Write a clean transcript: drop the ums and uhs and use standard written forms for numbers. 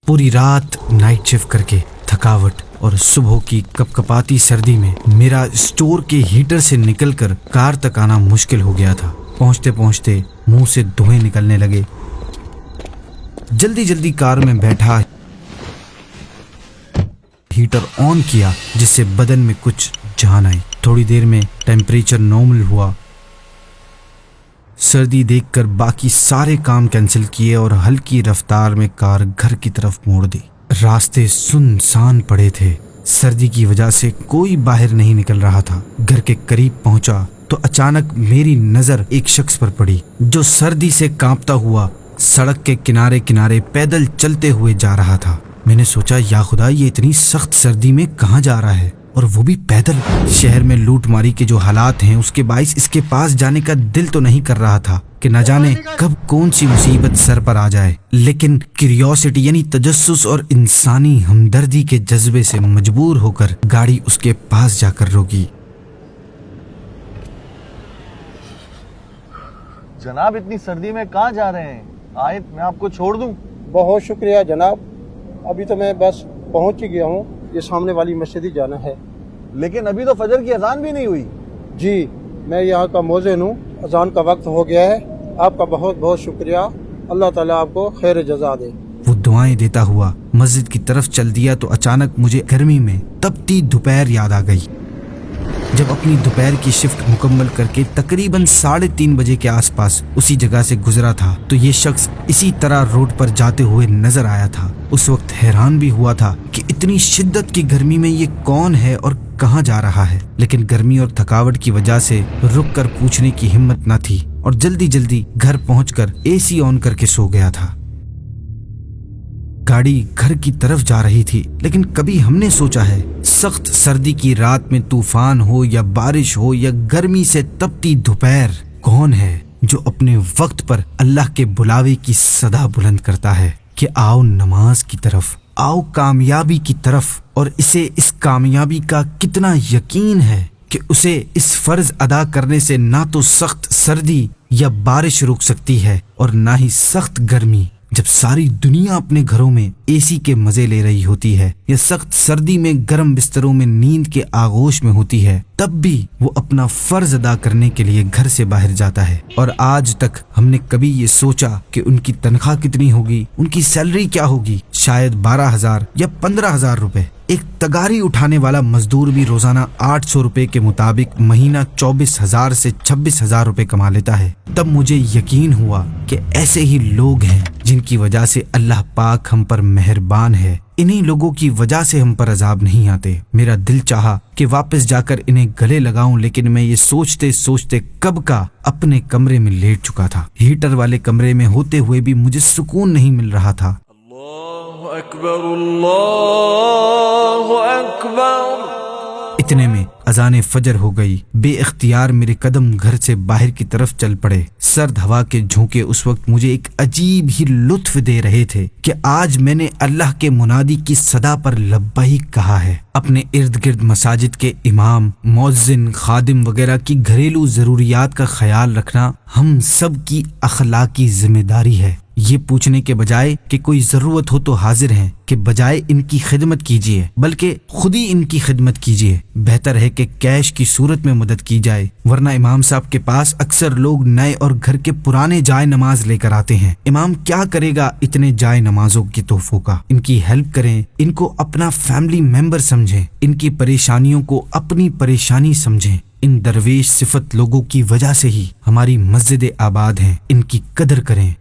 पूरी रात night shift करके थकावट और सुबह की कपकपाती सर्दी में मेरा स्टोर के हीटर से निकलकर कार तक आना मुश्किल हो गया था। पहुंचते पहुंचते मुंह से धुएं निकलने लगे। जल्दी जल्दी कार में बैठा, हीटर ऑन किया जिससे बदन में कुछ जान आई। थोड़ी देर में टेम्परेचर नॉर्मल हुआ। सर्दी देखकर बाकी सारे काम कैंसिल किए और हल्की रफ्तार में कार घर की तरफ मोड़ दी। रास्ते सुनसान पड़े थे। सर्दी की वजह से कोई बाहर नहीं निकल रहा था। घर के करीब पहुंचा तो अचानक मेरी नजर एक शख्स पर पड़ी जो सर्दी से कांपता हुआ सड़क के किनारे किनारे पैदल चलते हुए जा रहा था। मैंने सोचा, या खुदा, ये इतनी सख्त सर्दी में कहाँ जा रहा है, और वो भी पैदल। शहर में लूटमारी के जो हालात हैं उसके बाइस इसके पास जाने का दिल तो नहीं कर रहा था कि न जाने कब कौन सी मुसीबत सर पर आ जाए। लेकिन क्यूरियोसिटी यानी तजस्सुस और इंसानी हमदर्दी के जज्बे से मजबूर होकर गाड़ी उसके पास जाकर रोकी। जनाब, इतनी सर्दी में कहाँ जा रहे हैं? आए मैं आपको छोड़ दूं? बहुत शुक्रिया जनाब, अभी तो मैं बस पहुंच ही गया हूँ। ये सामने वाली मस्जिद ही जाना है। लेकिन अभी तो फजर की अजान भी नहीं हुई। जी, मैं यहाँ का मोज़िन हूँ, अजान का वक्त हो गया है। आपका बहुत बहुत शुक्रिया, अल्लाह ताला आपको खैर जज़ा दे। वो दुआएं देता हुआ मस्जिद की तरफ चल दिया तो अचानक मुझे गर्मी में तपती दोपहर याद आ गई। जब अपनी दोपहर की शिफ्ट मुकम्मल करके तकरीबन 3:30 बजे के आसपास उसी जगह से गुजरा था तो ये शख्स इसी तरह रोड पर जाते हुए नजर आया था। उस वक्त हैरान भी हुआ था कि इतनी शिद्दत की गर्मी में ये कौन है और कहाँ जा रहा है, लेकिन गर्मी और थकावट की वजह से रुक कर पूछने की हिम्मत न थी और जल्दी जल्दी घर पहुंचकर एसी ऑन करके सो गया था। गाड़ी घर की तरफ जा रही थी, लेकिन कभी हमने सोचा है सख्त सर्दी की रात में तूफान हो या बारिश हो या गर्मी से तपती दोपहर, कौन है जो अपने वक्त पर अल्लाह के बुलावे की सदा बुलंद करता है कि आओ नमाज की तरफ, आओ कामयाबी की तरफ, और इसे इस कामयाबी का कितना यकीन है कि उसे इस फर्ज अदा करने से ना तो सख्त सर्दी या बारिश रोक सकती है और ना ही सख्त गर्मी। जब सारी दुनिया अपने घरों में एसी के मजे ले रही होती है या सख्त सर्दी में गर्म बिस्तरों में नींद के आगोश में होती है, तब भी वो अपना फर्ज अदा करने के लिए घर से बाहर जाता है। और आज तक हमने कभी ये सोचा कि उनकी तनख्वाह कितनी होगी, उनकी सैलरी क्या होगी? शायद 12,000 या 15,000 रुपए। एक तगारी उठाने वाला मजदूर भी रोजाना 800 रुपए के मुताबिक महीना 24,000 से 26,000 रुपए कमा लेता है। तब मुझे यकीन हुआ कि ऐसे ही लोग हैं जिनकी वजह से अल्लाह पाक हम पर मेहरबान है। इन्हीं लोगों की वजह से हम पर अजाब नहीं आते। मेरा दिल चाहा कि वापस जाकर इन्हें गले लगाऊं, लेकिन मैं ये सोचते सोचते कब का अपने कमरे में लेट चुका था। हीटर वाले कमरे में होते हुए भी मुझे सुकून नहीं मिल रहा था। अल्लाहु अकबर, अल्लाहु अकबर। इतने में अजाने फजर हो गई। बेइख्तियार मेरे कदम घर से बाहर की तरफ चल पड़े। सर्द हवा के झोंके उस वक्त मुझे एक अजीब ही लुत्फ दे रहे थे कि आज मैंने अल्लाह के मुनादी की सदा पर लब्बैक कहा है। अपने इर्द गिर्द मसाजिद के इमाम, मुअज्जिन, खादिम वगैरह की घरेलू जरूरियात का ख्याल रखना हम सब की अखलाकी जिम्मेदारी है। ये पूछने के बजाय कि कोई जरूरत हो तो हाजिर हैं, कि बजाय इनकी खिदमत कीजिए बल्कि खुद ही इनकी खिदमत कीजिए। बेहतर है कि कैश की सूरत में मदद की जाए, वरना इमाम साहब के पास अक्सर लोग नए और घर के पुराने जाए नमाज लेकर आते हैं। इमाम क्या करेगा इतने जाए नमाजों के तोहफों का? इनकी हेल्प करें, इनको अपना फैमिली मेंबर समझें, इनकी परेशानियों को अपनी परेशानी समझें। इन दरवेश सिफत लोगों की वजह से ही हमारी मस्जिद आबाद हैं, इनकी कदर करें।